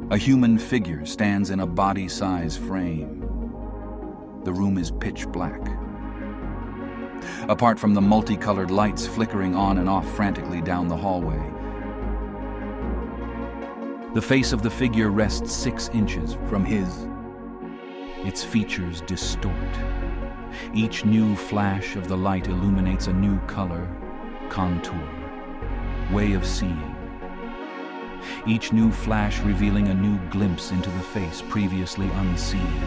A human figure stands in a body-size frame. The room is pitch black. Apart from the multicolored lights flickering on and off frantically down the hallway, the face of the figure rests 6 inches from his. Its features distort. Each new flash of the light illuminates a new color, contour, way of seeing. Each new flash revealing a new glimpse into the face previously unseen.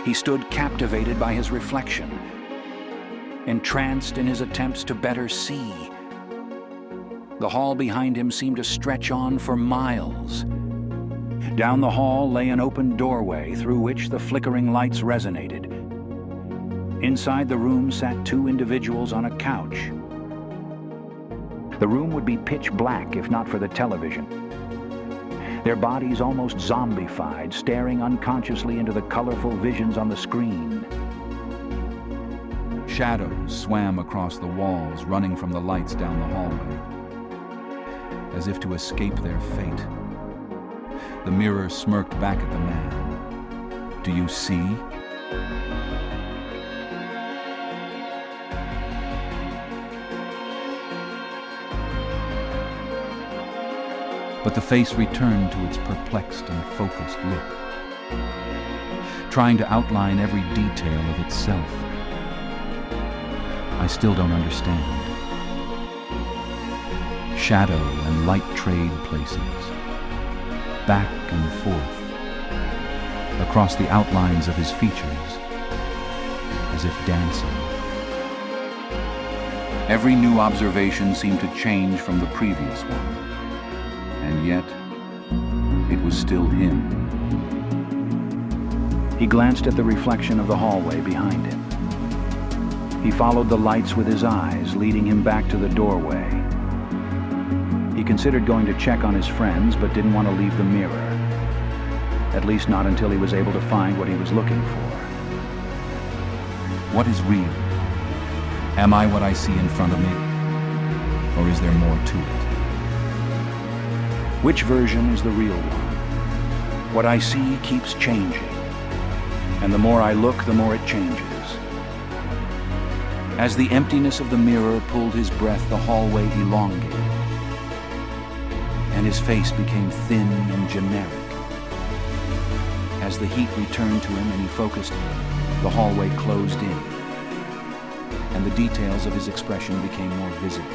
He stood captivated by his reflection, entranced in his attempts to better see. The hall behind him seemed to stretch on for miles. Down the hall lay an open doorway through which the flickering lights resonated. Inside the room sat 2 individuals on a couch. The room would be pitch black if not for the television. Their bodies almost zombified, staring unconsciously into the colorful visions on the screen. Shadows swam across the walls, running from the lights down the hallway, as if to escape their fate. The mirror smirked back at the man. Do you see? But the face returned to its perplexed and focused look, trying to outline every detail of itself. I still don't understand. Shadow and light trade places, back and forth, across the outlines of his features, as if dancing. Every new observation seemed to change from the previous one. And yet, it was still him. He glanced at the reflection of the hallway behind him. He followed the lights with his eyes, leading him back to the doorway. He considered going to check on his friends, but didn't want to leave the mirror. At least not until he was able to find what he was looking for. What is real? Am I what I see in front of me? Or is there more to it? Which version is the real one? What I see keeps changing, and the more I look, the more it changes. As the emptiness of the mirror pulled his breath, the hallway elongated, and his face became thin and generic. As the heat returned to him and he focused, the hallway closed in, and the details of his expression became more visible.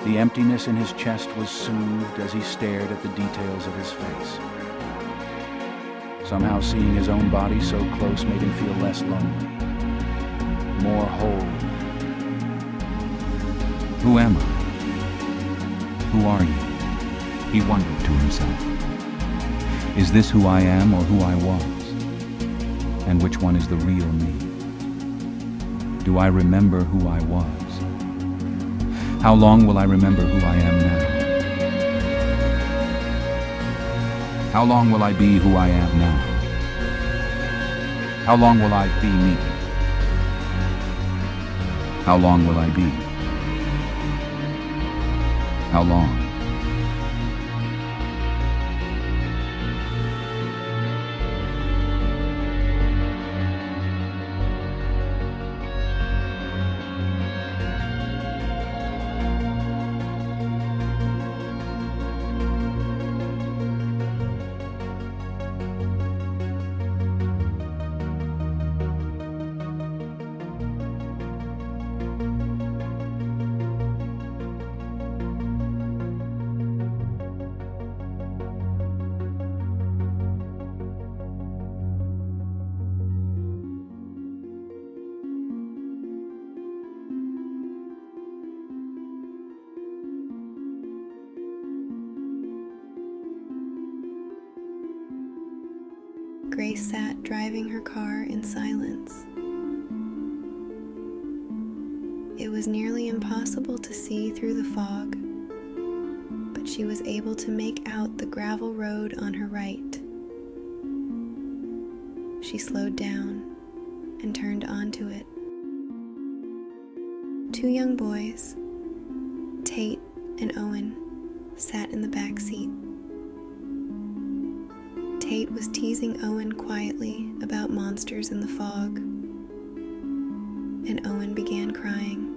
The emptiness in his chest was soothed as he stared at the details of his face. Somehow seeing his own body so close made him feel less lonely, more whole. Who am I? Who are you? He wondered to himself. Is this who I am or who I was? And which one is the real me? Do I remember who I was? How long will I remember who I am now? How long will I be who I am now? How long will I be me? How long will I be? How long? Grace sat driving her car in silence. It was nearly impossible to see through the fog, but she was able to make out the gravel road on her right. She slowed down and turned onto it. 2 young boys, Tate and Owen, sat in the back seat. Tate was teasing Owen quietly about monsters in the fog, and Owen began crying.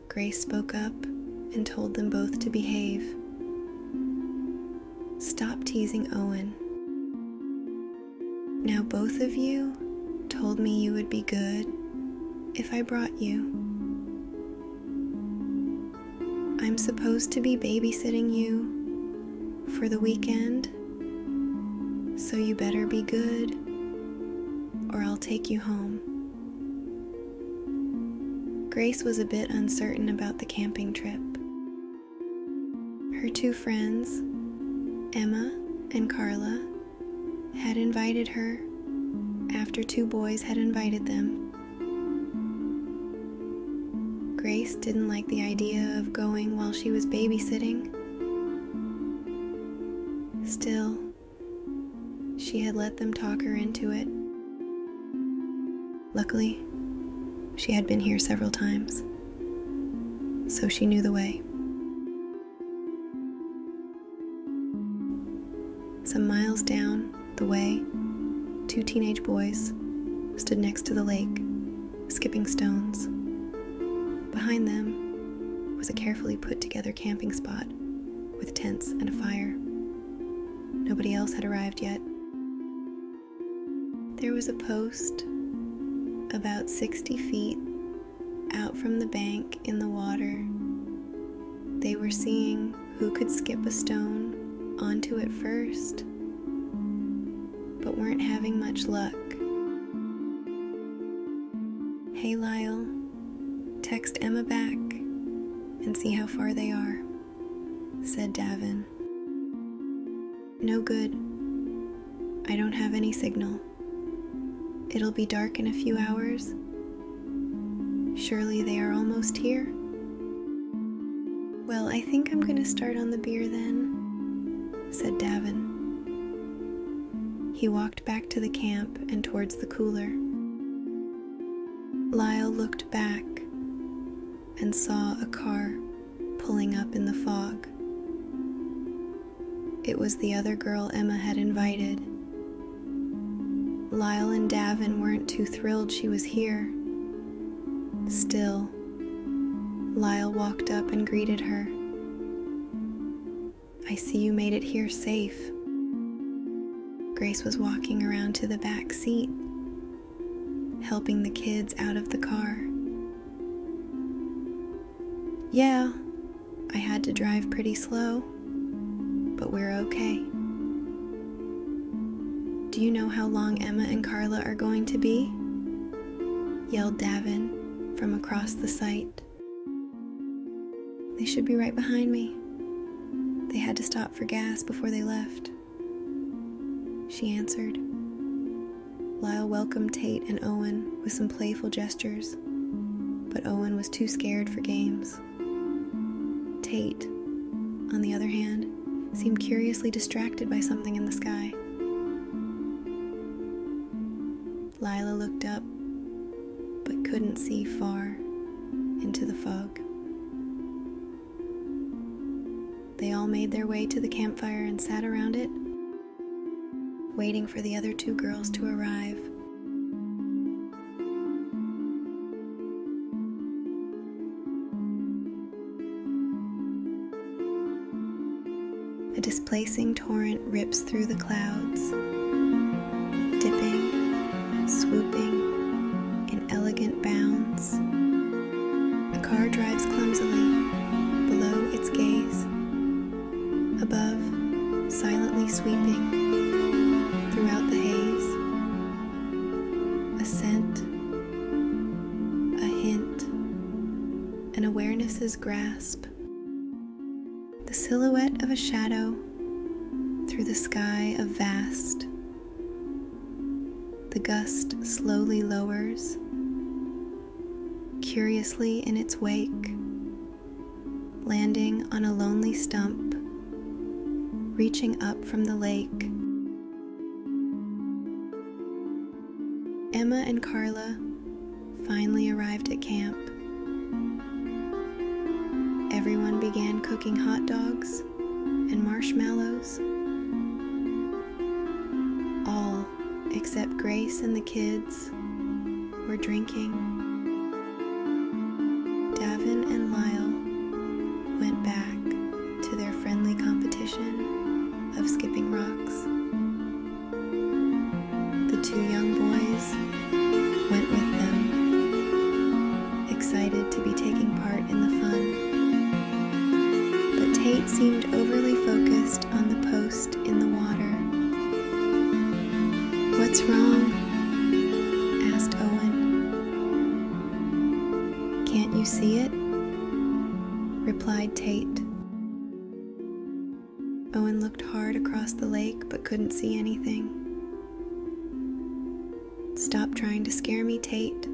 Grace spoke up and told them both to behave. Stop teasing Owen. Now both of you told me you would be good if I brought you. I'm supposed to be babysitting you for the weekend, so you better be good or I'll take you home. Grace was a bit uncertain about the camping trip. Her two friends, Emma and Carla, had invited her after two boys had invited them. Grace didn't like the idea of going while she was babysitting. Still, she had let them talk her into it. Luckily, she had been here several times, so she knew the way. Some miles down the way, two teenage boys stood next to the lake, skipping stones. Behind them was a carefully put together camping spot with tents and a fire. Nobody else had arrived yet. There was a post about 60 feet out from the bank in the water. They were seeing who could skip a stone onto it first, but weren't having much luck. Hey Lyle, text Emma back and see how far they are, said Davin. No good. I don't have any signal. It'll be dark in a few hours. Surely they are almost here. Well, I think I'm gonna start on the beer then, said Davin. He walked back to the camp and towards the cooler. Lyle looked back and saw a car pulling up in the fog. It was the other girl Emma had invited. Lyle and Davin weren't too thrilled she was here. Still, Lyle walked up and greeted her. I see you made it here safe. Grace was walking around to the back seat, helping the kids out of the car. Yeah, I had to drive pretty slow, but we're okay. Do you know how long Emma and Carla are going to be? Yelled Davin from across the site. They should be right behind me. They had to stop for gas before they left, she answered. Lyle welcomed Tate and Owen with some playful gestures, but Owen was too scared for games. Tate, on the other hand, seemed curiously distracted by something in the sky. Lila looked up, but couldn't see far into the fog. They all made their way to the campfire and sat around it, waiting for the other two girls to arrive. A displacing torrent rips through the clouds, dipping, swooping in elegant bounds. A car drives clumsily below its gaze. Above, silently sweeping throughout the haze, a scent, a hint, an awareness's grasp, the silhouette of a shadow through the sky of vast. The gust slowly lowers, curiously in its wake, landing on a lonely stump, reaching up from the lake. Emma and Carla finally arrived at camp. everyone began cooking hot dogs and marshmallows. All except Grace and the kids were drinking. Davin and Lyle went back to their friendly competition of skipping rocks. The two young boys went with them, excited to be taking part in the fun. But Tate seemed overly focused on the post in the water. "What's wrong?" asked Owen. "Can't you see it?" replied Tate. Owen looked hard across the lake but couldn't see anything. "Stop trying to scare me, Tate,"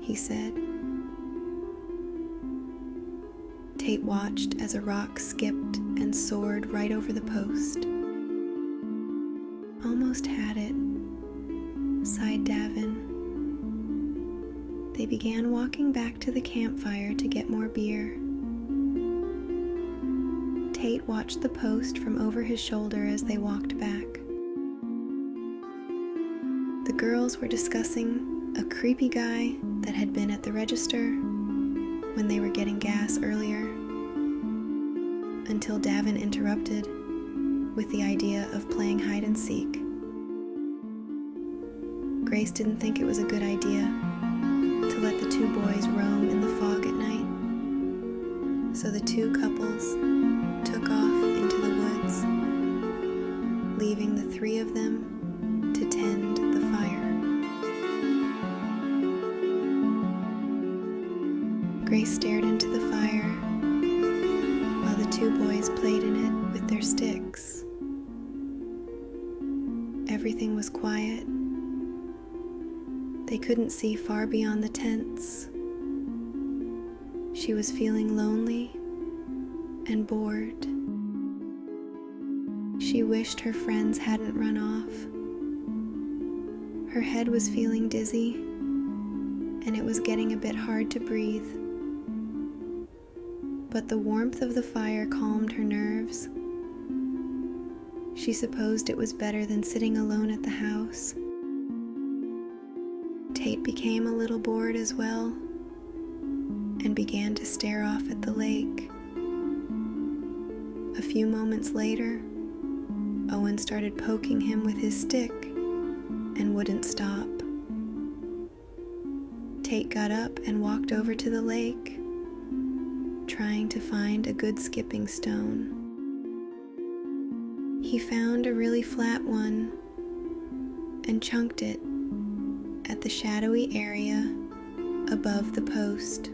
he said. Tate watched as a rock skipped and soared right over the post. "Almost had it," sighed Davin. They began walking back to the campfire to get more beer. Tate watched the post from over his shoulder as they walked back. The girls were discussing a creepy guy that had been at the register when they were getting gas earlier, until Davin interrupted with the idea of playing hide and seek. Grace didn't think it was a good idea to let the two boys roam in the fog at night, so the two couples took off into the woods, leaving the three of them to tend the fire. Grace stared into the fire while the two boys played in it with their sticks. Everything was quiet. They couldn't see far beyond the tents. She was feeling lonely and bored. She wished her friends hadn't run off. Her head was feeling dizzy, and it was getting a bit hard to breathe. But the warmth of the fire calmed her nerves. She supposed it was better than sitting alone at the house. Tate became a little bored as well, and began to stare off at the lake. A few moments later, Owen started poking him with his stick and wouldn't stop. Tate got up and walked over to the lake, trying to find a good skipping stone. He found a really flat one and chunked it at the shadowy area above the post.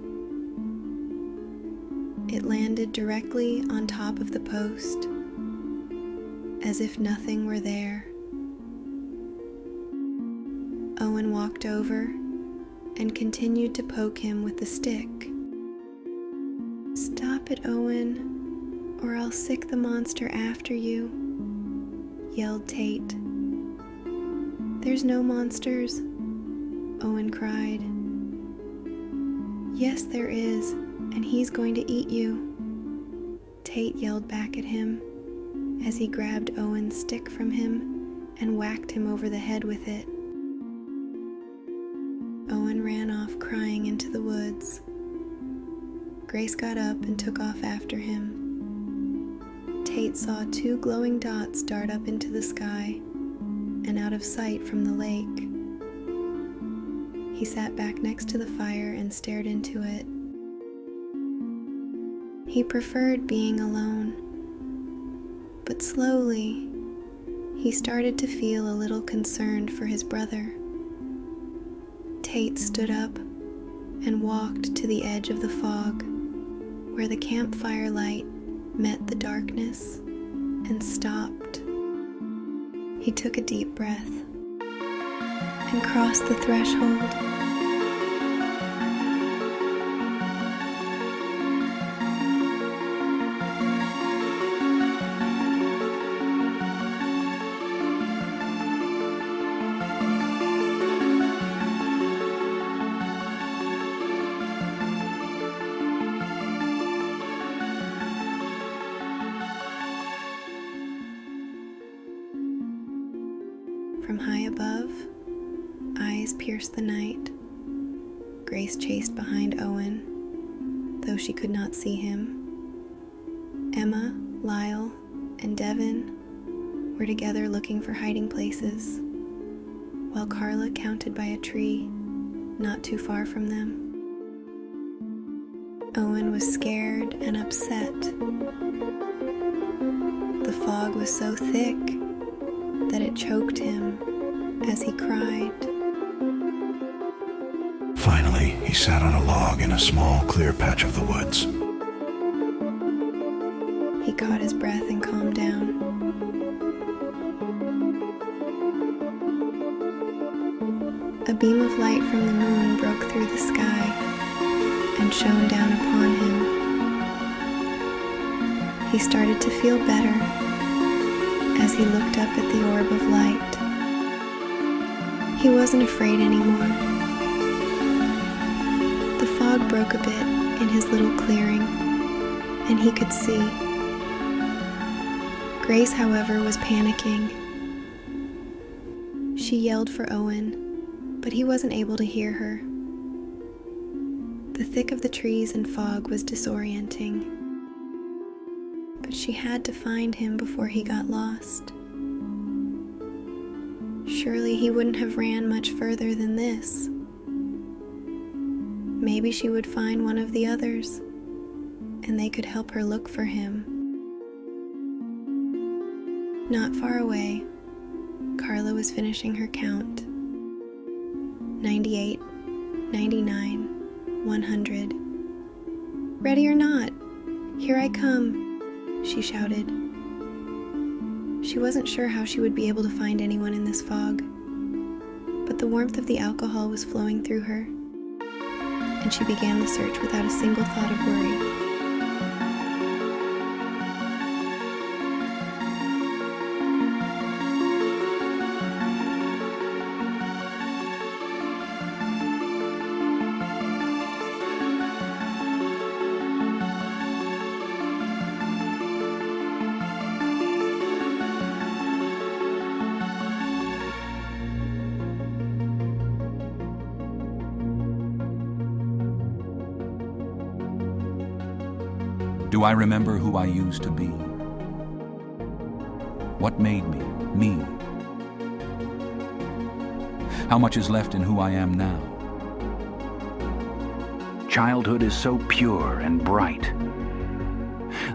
It landed directly on top of the post, as if nothing were there. Owen walked over and continued to poke him with the stick. "Stop it, Owen, or I'll sick the monster after you," yelled Tate. "There's no monsters," Owen cried. "Yes, there is, and he's going to eat you," Tate yelled back at him as he grabbed Owen's stick from him and whacked him over the head with it. Owen ran off crying into the woods. Grace got up and took off after him. Tate saw two glowing dots dart up into the sky and out of sight from the lake. He sat back next to the fire and stared into it. He preferred being alone, but slowly he started to feel a little concerned for his brother. Tate stood up and walked to the edge of the fog, where the campfire light met the darkness, and stopped. He took a deep breath and crossed the threshold. from high above, eyes pierced the night. Grace chased behind Owen, though she could not see him. Emma, Lyle, and Devin were together looking for hiding places, while Carla counted by a tree not too far from them. Owen was scared and upset. The fog was so thick that it choked him as he cried. Finally, he sat on a log in a small, clear patch of the woods. He caught his breath and calmed down. A beam of light from the moon broke through the sky and shone down upon him. He started to feel better as he looked up at the orb of light. He wasn't afraid anymore. The fog broke a bit in his little clearing, and he could see. Grace, however, was panicking. She yelled for Owen, but he wasn't able to hear her. The thick of the trees and fog was disorienting, but she had to find him before he got lost. Surely he wouldn't have ran much further than this. Maybe she would find one of the others, and they could help her look for him. Not far away, Carla was finishing her count. 98, 99, 100. "Ready or not, here I come," she shouted. She wasn't sure how she would be able to find anyone in this fog, but the warmth of the alcohol was flowing through her, and she began the search without a single thought of worry. Do I remember who I used to be? What made me, me? How much is left in who I am now? Childhood is so pure and bright.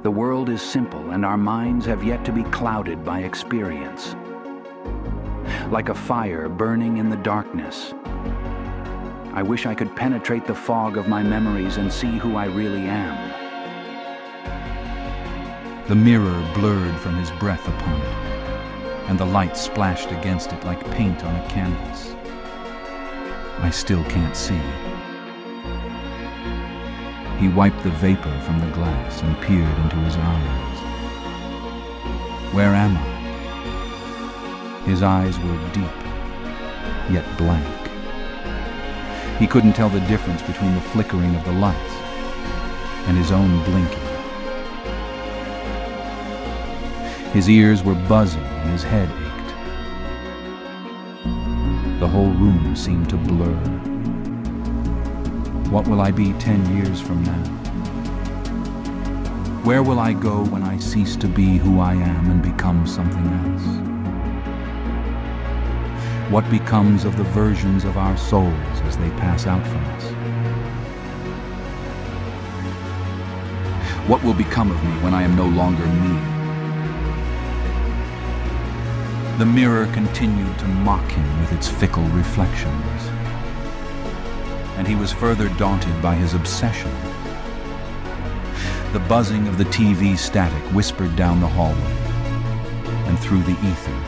The world is simple, and our minds have yet to be clouded by experience. Like a fire burning in the darkness, I wish I could penetrate the fog of my memories and see who I really am. The mirror blurred from his breath upon it, and the light splashed against it like paint on a canvas. I still can't see. He wiped the vapor from the glass and peered into his eyes. Where am I? His eyes were deep, yet blank. He couldn't tell the difference between the flickering of the lights and his own blinking. His ears were buzzing and his head ached. The whole room seemed to blur. What will I be 10 years from now? Where will I go when I cease to be who I am and become something else? What becomes of the versions of our souls as they pass out from us? What will become of me when I am no longer me? The mirror continued to mock him with its fickle reflections, and he was further daunted by his obsession. The buzzing of the TV static whispered down the hallway and through the ether